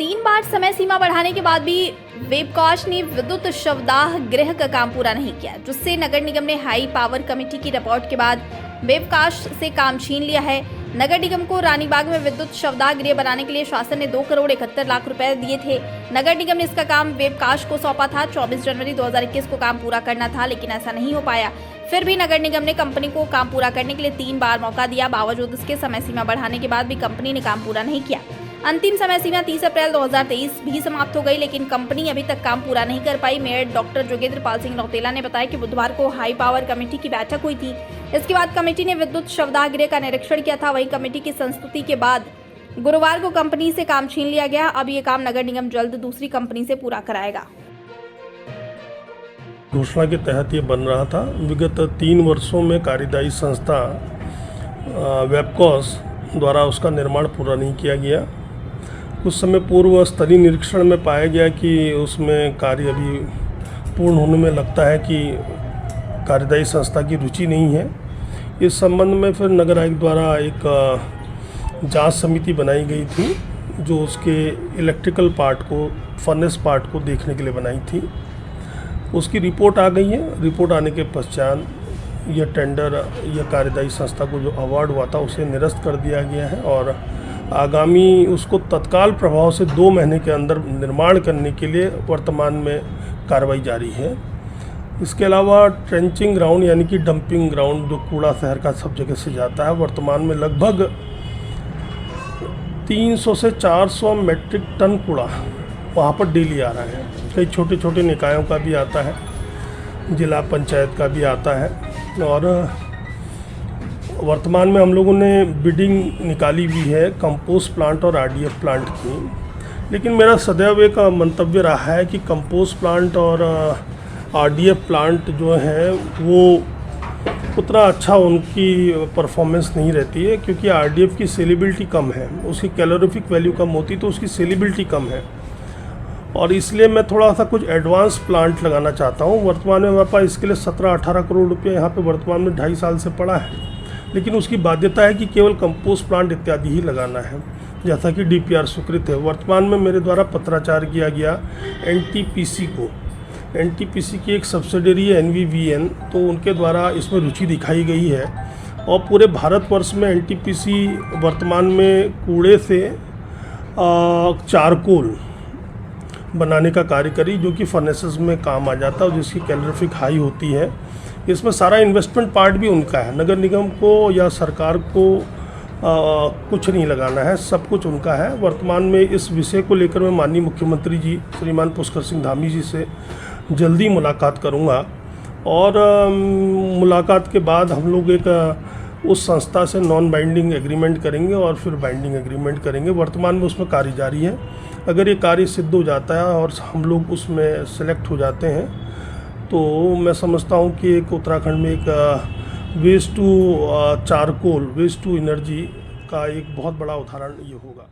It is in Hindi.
3 बार समय सीमा बढ़ाने के बाद भी वेबकास्ट ने विद्युत शवदाह गृह का काम पूरा नहीं किया, जिससे नगर निगम ने हाई पावर कमेटी की रिपोर्ट के बाद वेबकास्ट से काम छीन लिया है। नगर निगम को रानीबाग में विद्युत शवदाह गृह बनाने के लिए शासन ने 2,71,00,000 रुपए दिए थे। नगर निगम ने इसका काम वेबकास्ट को सौंपा था। 24 जनवरी 2021 को काम पूरा करना था, लेकिन ऐसा नहीं हो पाया। फिर भी नगर निगम ने कंपनी को काम पूरा करने के लिए 3 बार मौका दिया। बावजूद इसके समय सीमा बढ़ाने के बाद भी कंपनी ने काम पूरा नहीं किया। अंतिम समय सीमा 30 अप्रैल 2023 भी समाप्त हो गई, लेकिन कंपनी अभी तक काम पूरा नहीं कर पाई। मेयर डॉक्टर जोगेंद्र पाल सिंह रौतेला ने बताया कि बुधवार को हाई पावर कमेटी की बैठक हुई थी। इसके बाद कमेटी ने विद्युत शवदाह गृह का निरीक्षण किया था। वहीं कमेटी की संस्तुति के बाद गुरुवार को कंपनी से काम छीन लिया गया। अब ये काम नगर निगम जल्द दूसरी कंपनी से पूरा कराएगा। घोषणा के तहत ये बन रहा था। विगत 3 वर्षों में कार्यदायी संस्था वेबकास्ट द्वारा उसका निर्माण पूरा नहीं किया गया। कुछ समय पूर्व स्तरीय निरीक्षण में पाया गया कि उसमें कार्य अभी पूर्ण होने में लगता है कि कार्यदायी संस्था की रुचि नहीं है। इस संबंध में फिर नगर आयुक्त द्वारा एक जांच समिति बनाई गई थी, जो उसके इलेक्ट्रिकल पार्ट को, फर्नेस पार्ट को देखने के लिए बनाई थी। उसकी रिपोर्ट आ गई है। रिपोर्ट आने के पश्चात यह टेंडर या कार्यदायी संस्था को जो अवार्ड हुआ था उसे निरस्त कर दिया गया है और आगामी उसको तत्काल प्रभाव से 2 महीने के अंदर निर्माण करने के लिए वर्तमान में कार्रवाई जारी है। इसके अलावा ट्रेंचिंग ग्राउंड यानी कि डंपिंग ग्राउंड, जो कूड़ा शहर का सब जगह से जाता है, वर्तमान में लगभग 300 से 400 मेट्रिक टन कूड़ा वहाँ पर डेली आ रहा है। कई छोटे छोटे निकायों का भी आता है, जिला पंचायत का भी आता है और वर्तमान में हम लोगों ने बिडिंग निकाली हुई है कंपोस्ट प्लांट और आरडीएफ प्लांट की। लेकिन मेरा सदैव एक मंतव्य रहा है कि कंपोस्ट प्लांट और आरडीएफ प्लांट जो है वो उतना अच्छा उनकी परफॉर्मेंस नहीं रहती है, क्योंकि आरडीएफ की सेलेबिलिटी कम है, उसकी कैलोरीफिक वैल्यू कम होती, तो उसकी सेलेबिलिटी कम है और इसलिए मैं थोड़ा सा कुछ एडवांस प्लांट लगाना चाहता हूँ। वर्तमान में हमारे पास इसके लिए 17-18 करोड़ रुपये यहाँ पे वर्तमान में 2.5 साल से पड़ा है, लेकिन उसकी बाध्यता है कि केवल कंपोस्ट प्लांट इत्यादि ही लगाना है, जैसा कि डीपीआर स्वीकृत है। वर्तमान में मेरे द्वारा पत्राचार किया गया एनटीपीसी को। एनटीपीसी की एक सब्सिडरी है एनवीवीएन, तो उनके द्वारा इसमें रुचि दिखाई गई है और पूरे भारतवर्ष में एनटीपीसी वर्तमान में कूड़े से चारकोल बनाने का कार्य करी, जो कि फर्नेसेस में काम आ जाता है और जिसकी कैलोरीफिक हाई होती है। इसमें सारा इन्वेस्टमेंट पार्ट भी उनका है। नगर निगम को या सरकार को कुछ नहीं लगाना है, सब कुछ उनका है। वर्तमान में इस विषय को लेकर मैं माननीय मुख्यमंत्री जी श्रीमान पुष्कर सिंह धामी जी से जल्दी मुलाकात करूंगा और मुलाकात के बाद हम लोग एक उस संस्था से नॉन बाइंडिंग एग्रीमेंट करेंगे और फिर बाइंडिंग एग्रीमेंट करेंगे। वर्तमान में उसमें कार्य जारी है। अगर ये कार्य सिद्ध हो जाता है और हम लोग उसमें सेलेक्ट हो जाते हैं तो मैं समझता हूँ कि एक उत्तराखंड में एक waste to charcoal, waste to energy का एक बहुत बड़ा उदाहरण ये होगा।